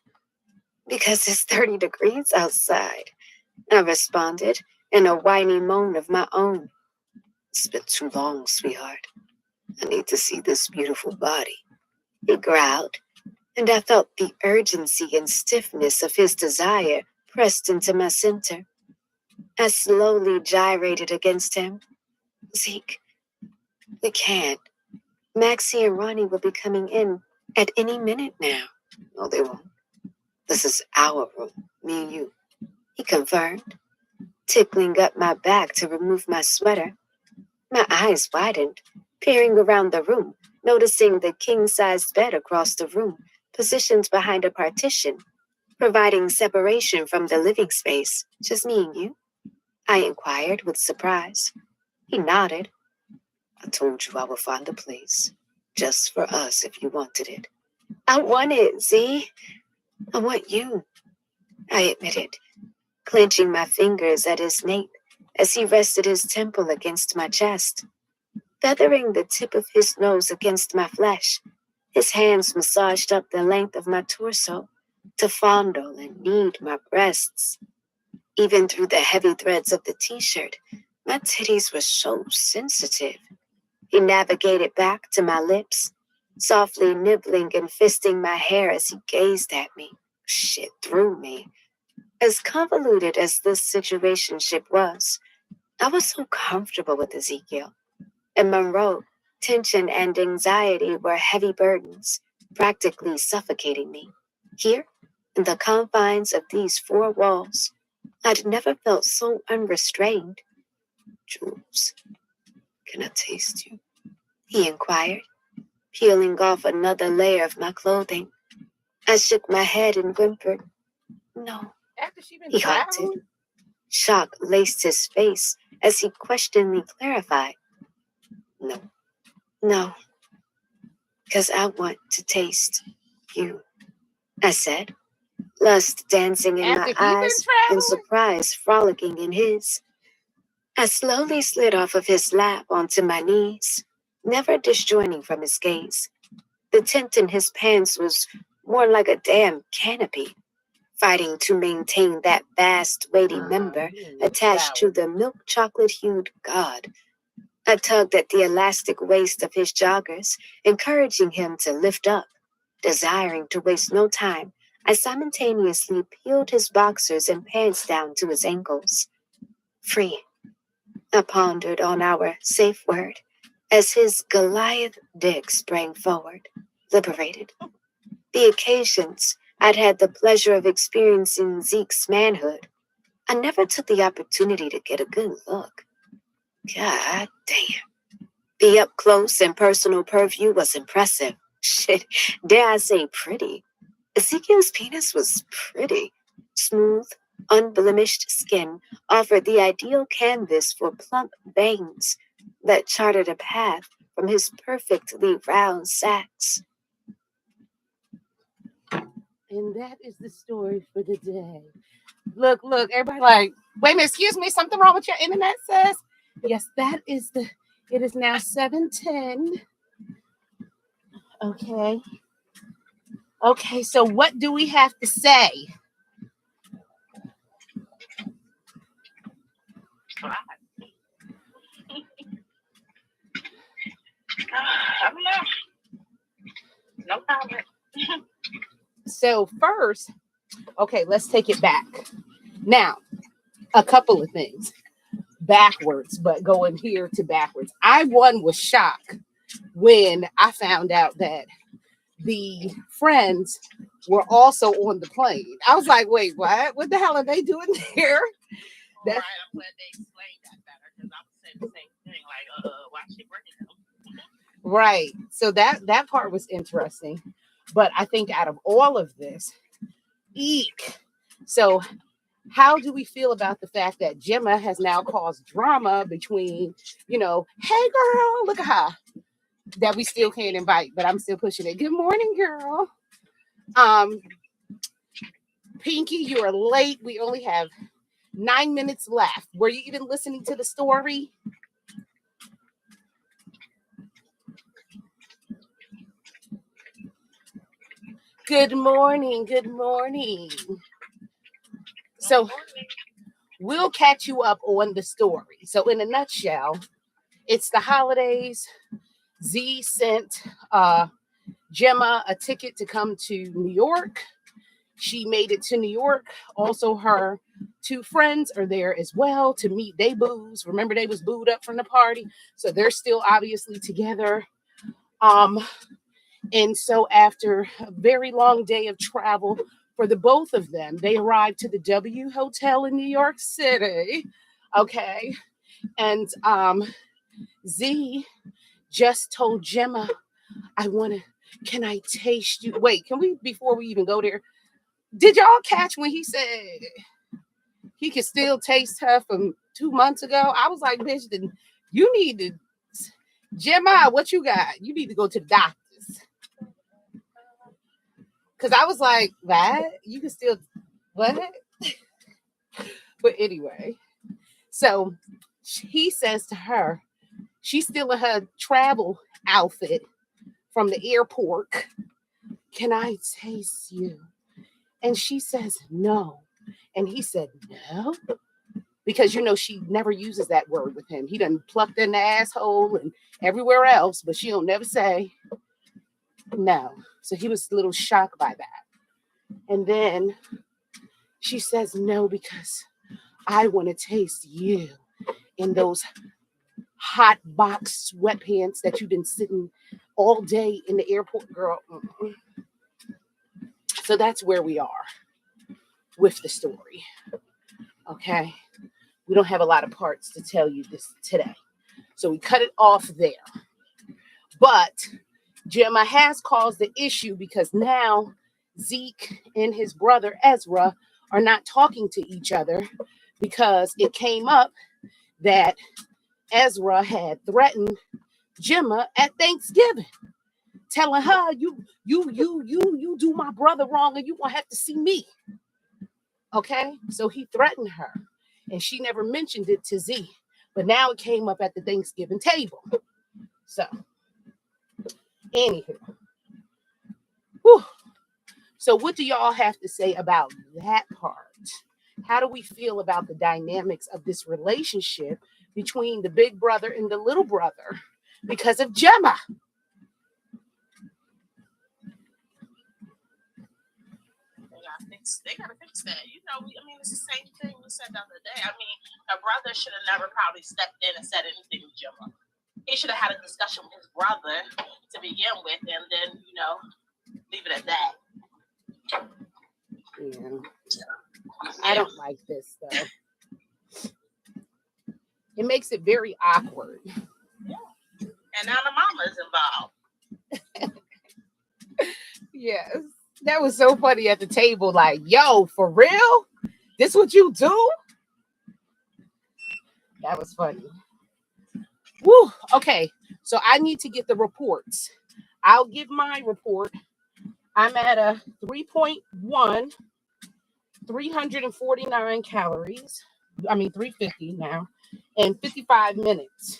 Because it's 30 degrees outside, I responded in a whiny moan of my own. It's been too long, sweetheart. I need to see this beautiful body. He growled, and I felt the urgency and stiffness of his desire pressed into my center. I slowly gyrated against him. Zeke, we can't. Maxie and Ronnie will be coming in at any minute now. No, they won't. This is our room, me and you, he confirmed, tickling up my back to remove my sweater. My eyes widened, peering around the room, noticing the king-sized bed across the room, positioned behind a partition, providing separation from the living space. Just me and you? I inquired with surprise. He nodded. I told you I would find a place, just for us if you wanted it. I want it, Z. I want you, I admitted, clenching my fingers at his nape as he rested his temple against my chest. Feathering the tip of his nose against my flesh, his hands massaged up the length of my torso to fondle and knead my breasts. Even through the heavy threads of the t-shirt, my titties were so sensitive. He navigated back to my lips, softly nibbling and fisting my hair as he gazed at me. Shit through me. As convoluted as this situationship was, I was so comfortable with Ezekiel. In Monroe, tension and anxiety were heavy burdens, practically suffocating me. Here, in the confines of these four walls, I'd never felt so unrestrained. Jules, can I taste you? He inquired, peeling off another layer of my clothing. I shook my head and whimpered, no. After she been He traveling? halted. Shock laced his face as he questioningly clarified. No, because I want to taste you, I said, lust dancing in After my he been eyes and traveling? surprise frolicking in his. I slowly slid off of his lap onto my knees, never disjoining from his gaze. The tent in his pants was more like a damn canopy, fighting to maintain that vast, weighty member attached to the milk chocolate-hued god. I tugged at the elastic waist of his joggers, encouraging him to lift up. Desiring to waste no time, I simultaneously peeled his boxers and pants down to his ankles. Free. I pondered on our safe word as his Goliath dick sprang forward, liberated. The occasions I'd had the pleasure of experiencing Zeke's manhood, I never took the opportunity to get a good look. God damn. The up close and personal purview was impressive. Shit, dare I say pretty. Ezekiel's penis was pretty. Smooth, unblemished skin offered the ideal canvas for plump veins that charted a path from his perfectly round sacs. And that is the story for the day. Look, everybody like, wait a minute, excuse me, something wrong with your internet, sis? Yes, it is now 7:10. Okay, so what do we have to say? I don't know. No comment. So first, okay, let's take it back. Now, a couple of things. Backwards, but going here to backwards. I was shocked when I found out that the friends were also on the plane. I was like, wait, what? What the hell are they doing there? All right, I'm glad they explained that better because I was saying the same thing. Like, why is she bringing them? Right. So that part was interesting. But I think out of all of this, eek. So how do we feel about the fact that Gemma has now caused drama between, hey girl, look at her, that we still can't invite, but I'm still pushing it. Good morning, girl. Pinky, you are late. We only have 9 minutes left. Were you even listening to the story? Good morning. So we'll catch you up on the story. So in a nutshell, it's the holidays. Z sent Gemma a ticket to come to New York. She made it to New York. Also, her two friends are there as well to meet they boos. Remember, they was booed up from the party. So they're still obviously together. And so after a very long day of travel for the both of them, they arrived to the W Hotel in New York City. Okay. And Z just told Gemma, can I taste you? Wait, before we even go there, did y'all catch when he said he could still taste her from 2 months ago? I was like, bitch, then you need to, Gemma, what you got? You need to go to the doctors. Because I was like, that? You can still, what? But anyway, so he says to her, she's still in her travel outfit from the airport. Can I taste you? And she says, no. And he said, no. Because, she never uses that word with him. He done plucked in the asshole and everywhere else, but she don't never say no. So he was a little shocked by that. And then she says, no, because I want to taste you in those hot box sweatpants that you've been sitting all day in the airport, girl. So that's where we are with the story. Okay. We don't have a lot of parts to tell you this today. So we cut it off there. But Gemma has caused the issue because now Zeke and his brother Ezra are not talking to each other because it came up that Ezra had threatened Gemma at Thanksgiving, telling her, you do my brother wrong and you won't have to see me. Okay, so he threatened her and she never mentioned it to Z, but now it came up at the Thanksgiving table. So anywho, so what do y'all have to say about that part? How do we feel about the dynamics of this relationship between the big brother and the little brother because of Gemma? They gotta fix that. It's the same thing we said the other day. Her brother should have never probably stepped in and said anything to Gemma. He should have had a discussion with his brother to begin with, and then leave it at that. Yeah. I don't like this though. It makes it very awkward. Yeah. And now the mama is involved. Yes. That was so funny at the table. Like, yo, for real? This what you do? That was funny. Woo. Okay. So I need to get the reports. I'll give my report. I'm at a 3.1, 349 calories. I mean, 350 now, and 55 minutes.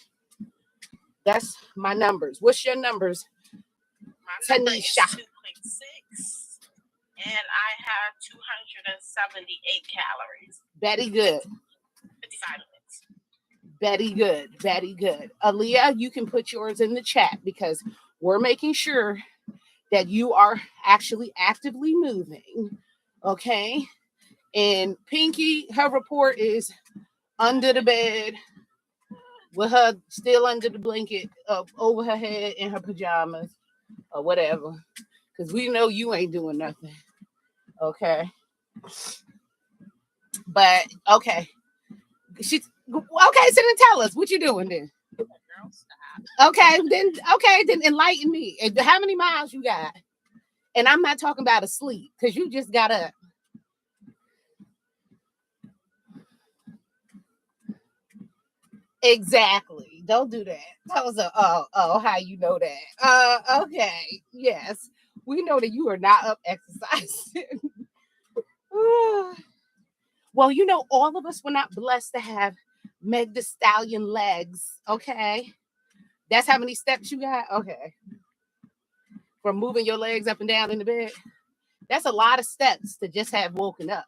That's my numbers. What's your numbers? My number is Tanisha. 2.6, and I have 278 calories. Very good. 55 minutes. Very good. Very good. Aaliyah, you can put yours in the chat because we're making sure that you are actually actively moving. Okay. And Pinky, her report is under the bed with her still under the blanket over her head in her pajamas or whatever. Because we know you ain't doing nothing. Okay. But okay. She's okay, so then tell us what you doing then. Girl, stop. Okay, then enlighten me. And how many miles you got? And I'm not talking about asleep because you just got up. Exactly. Don't do that. That was how you know that. Okay. Yes. We know that you are not up exercising. Well, you know, all of us were not blessed to have Meg the Stallion legs. Okay. That's how many steps you got? Okay. From moving your legs up and down in the bed. That's a lot of steps to just have woken up.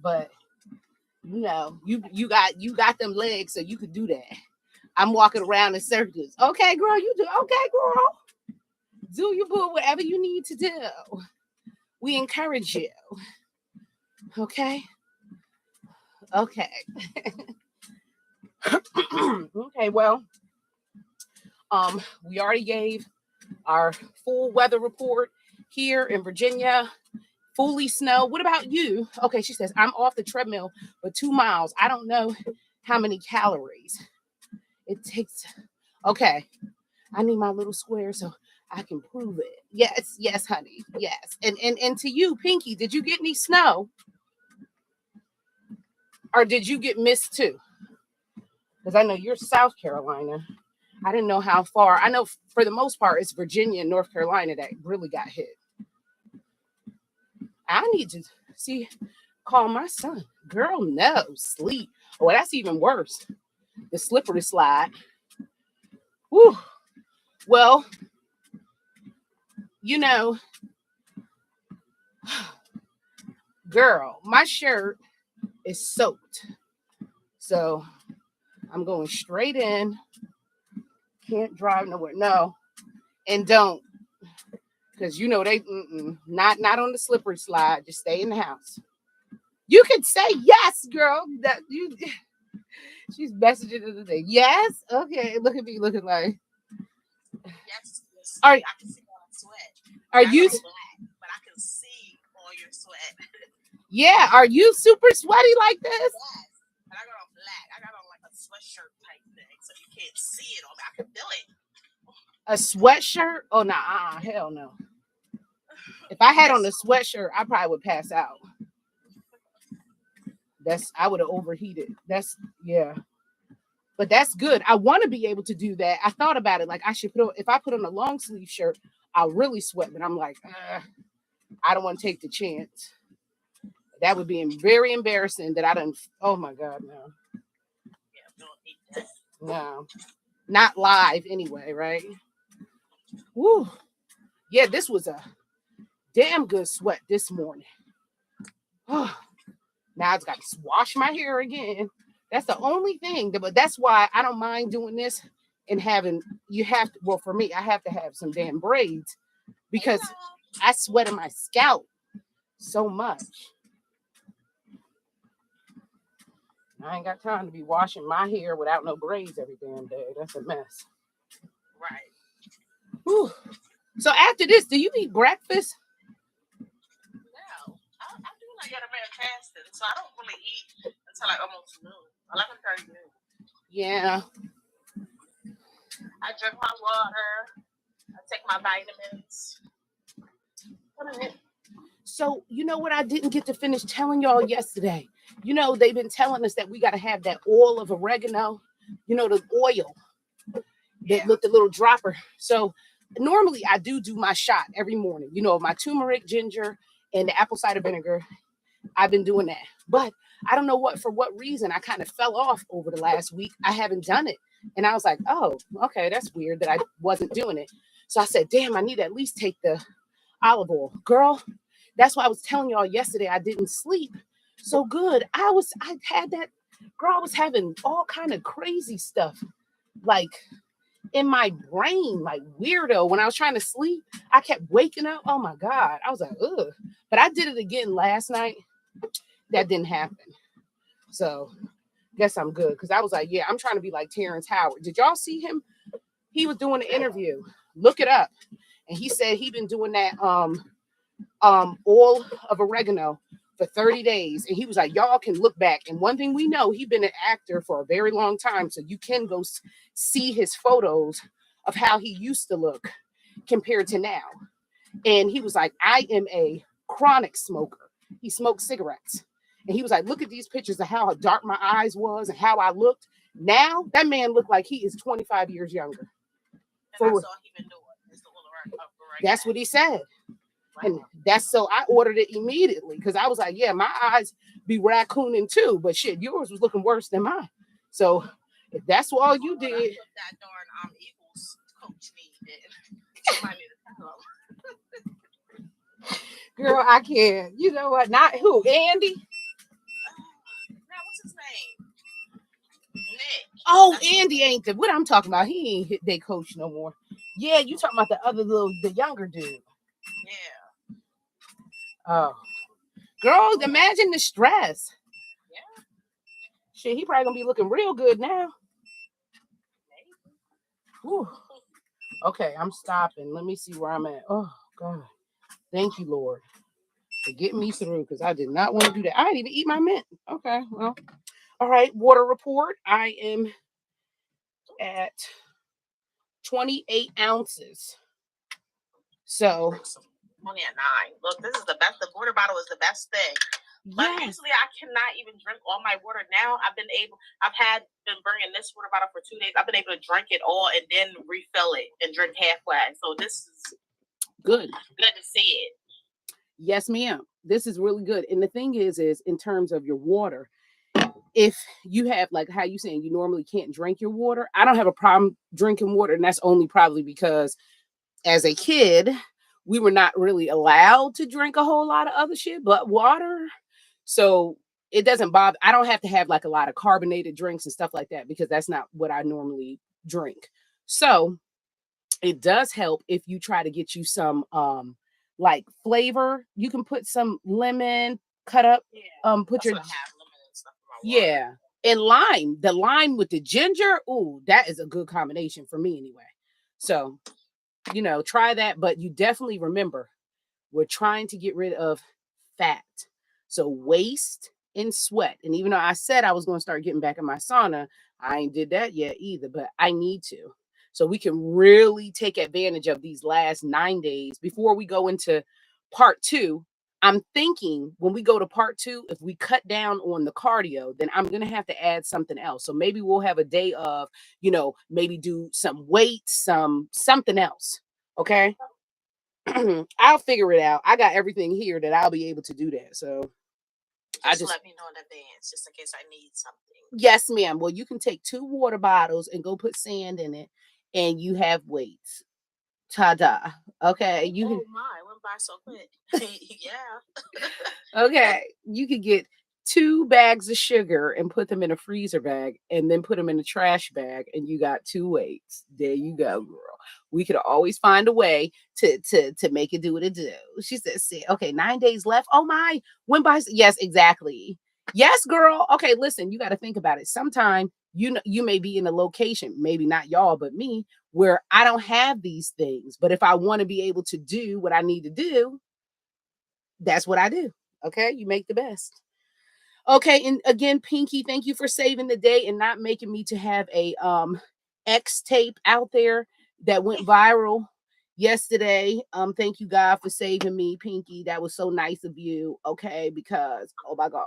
But you know, you got them legs, so you could do that. I'm walking around in circles. Okay, girl, you do. Okay, girl. Do you boo whatever you need to do. We encourage you. Okay. Okay. Okay, well, we already gave our full weather report here in Virginia. Fully snow. What about you? Okay, she says, I'm off the treadmill for 2 miles. I don't know how many calories it takes. Okay, I need my little square so I can prove it. Yes, honey. Yes. And to you, Pinky, did you get any snow? Or did you get missed too? Because I know you're South Carolina. I didn't know how far. I know for the most part, it's Virginia and North Carolina that really got hit. I need to call my son. Girl, no, sleep. Oh, that's even worse. The slippery slide. Whew. Well, you know, girl, my shirt is soaked. So I'm going straight in. Can't drive nowhere. No. And don't. Because you know they not on the slippery slide. Just stay in the house. You can say yes, girl. That you she's messaging the other day. Yes? Okay. Look at me looking like. Yes, Are I can see all the sweat. are you Black, but I can see all your sweat. yeah, are you super sweaty like this? Yes. And I got on black. I got on like a sweatshirt type thing, so you can't see it on me. I can feel it. A sweatshirt? Oh nah, hell no. If I had on a sweatshirt, I probably would pass out. I would have overheated. Yeah. But that's good. I want to be able to do that. I thought about it. Like I should if I put on a long sleeve shirt, I'll really sweat. But I'm like, I don't want to take the chance. That would be very embarrassing that I don't. Oh my God, no. Yeah, don't eat that. No. Not live anyway, right? Woo. Yeah, this was a damn good sweat this morning. Now I've got to wash my hair again. That's the only thing. But that's why I don't mind doing this and for me, I have to have some damn braids because I sweat in my scalp so much. I ain't got time to be washing my hair without no braids every damn day. That's a mess. Right. Whew. So after this, do you eat breakfast? No. I do like intermittent fasting, so I don't really eat until like almost noon, 11:30 noon. Yeah. I drink my water. I take my vitamins. So, you know what I didn't get to finish telling y'all yesterday? You know, they've been telling us that we got to have that oil of oregano, you know, the oil that with the little dropper. So, normally I do my shot every morning, you know, my turmeric, ginger, and the apple cider vinegar. I've been doing that. But I don't know for what reason I kind of fell off over the last week. I haven't done it. And I was like, oh, okay, that's weird that I wasn't doing it. So I said, damn, I need to at least take the olive oil. Girl, that's why I was telling y'all yesterday I didn't sleep so good. I had that, girl, I was having all kind of crazy stuff like in my brain, like weirdo. When I was trying to sleep, I kept waking up. Oh my God. I was like, ugh. But I did it again last night. That didn't happen. So guess I'm good. Because I was like, yeah, I'm trying to be like Terrence Howard. Did y'all see him? He was doing an interview. Look it up. And he said he'd been doing that oil of oregano for 30 days. And he was like, y'all can look back. And one thing we know, he's been an actor for a very long time. So you can go see his photos of how he used to look compared to now. And he was like, I am a chronic smoker. He smoked cigarettes. And he was like, look at these pictures of how dark my eyes was and how I looked. Now that man looked like he is 25 years younger. And that's all he been doing. That's what he said. And that's so I ordered it immediately because I was like, yeah, my eyes be raccooning too, but shit, yours was looking worse than mine. So if that's all you did, that darn Eagles coach needed. Somebody to tell him. Girl, I can't. You know what? Not who? Andy? Now what's his name? Nick. Oh, Andy ain't what I'm talking about. He ain't they coach no more. Yeah, you talking about the other the younger dude. Yeah. Oh, girls, imagine the stress. Yeah. Shit, he probably gonna be looking real good now. Whew. Okay, I'm stopping. Let me see where I'm at. Oh God, thank you, Lord, for getting me through because I did not want to do that. I didn't even eat my mint. Okay, well, all right. Water report. I am at 28 ounces. So. Only at 9. Look, this is the best. The water bottle is the best thing. But usually I cannot even drink all my water. Now I've been bringing this water bottle for 2 days. I've been able to drink it all and then refill it and drink halfway. So this is good. Good to see it. Yes, ma'am. This is really good. And the thing is in terms of your water, if you have like how you saying you normally can't drink your water, I don't have a problem drinking water. And that's only probably because as a kid, we were not really allowed to drink a whole lot of other shit but water. So it doesn't bother. I don't have to have like a lot of carbonated drinks and stuff like that because that's not what I normally drink. So it does help if you try to get you some like flavor. You can put some lemon cut up. Put your yeah. And lime. The lime with the ginger. Ooh, that is a good combination for me anyway. So you know, try that, but you definitely remember we're trying to get rid of fat. So waste and sweat. And even though I said I was going to start getting back in my sauna, I ain't did that yet either, but I need to. So we can really take advantage of these last 9 days before we go into part 2. I'm thinking when we go to part 2, if we cut down on the cardio, then I'm going to have to add something else. So maybe we'll have a day of, you know, maybe do some weights, something else. Okay. I'll figure it out. I got everything here that I'll be able to do that. So just let me know in advance, just in case I need something. Yes, ma'am. Well, you can take 2 water bottles and go put sand in it, and you have weights. Ta-da. Okay. You can. Oh my, I went by so quick. Yeah. Okay. You could get 2 bags of sugar and put them in a freezer bag and then put them in a trash bag, and you got 2 weights. There you go, girl. We could always find a way to make it do what it do. She said, see, okay, 9 days left. Oh my, went by. Yes, exactly. Yes, girl. Okay, listen, you got to think about it. Sometime you may be in a location, maybe not y'all, but me, where I don't have these things. But if I want to be able to do what I need to do, that's what I do. Okay, you make the best. Okay, and again, Pinky, thank you for saving the day and not making me to have a X tape out there that went viral yesterday. Thank you, God, for saving me, Pinky. That was so nice of you. Okay, because oh my God.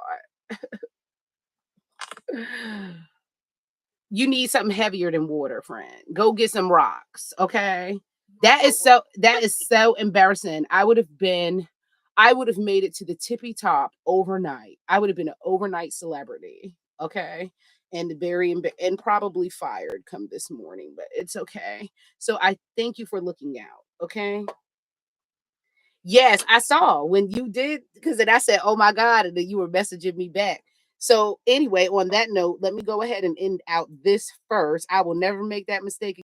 You need something heavier than water, friend. Go get some rocks. Okay. That is so embarrassing. I would have made it to the tippy top overnight. I would have been an overnight celebrity. Okay. And and probably fired come this morning, but it's okay. So I thank you for looking out. Okay. Yes, I saw when you did because then I said, "Oh my God," and then you were messaging me back. So anyway, on that note, let me go ahead and end out this first. I will never make that mistake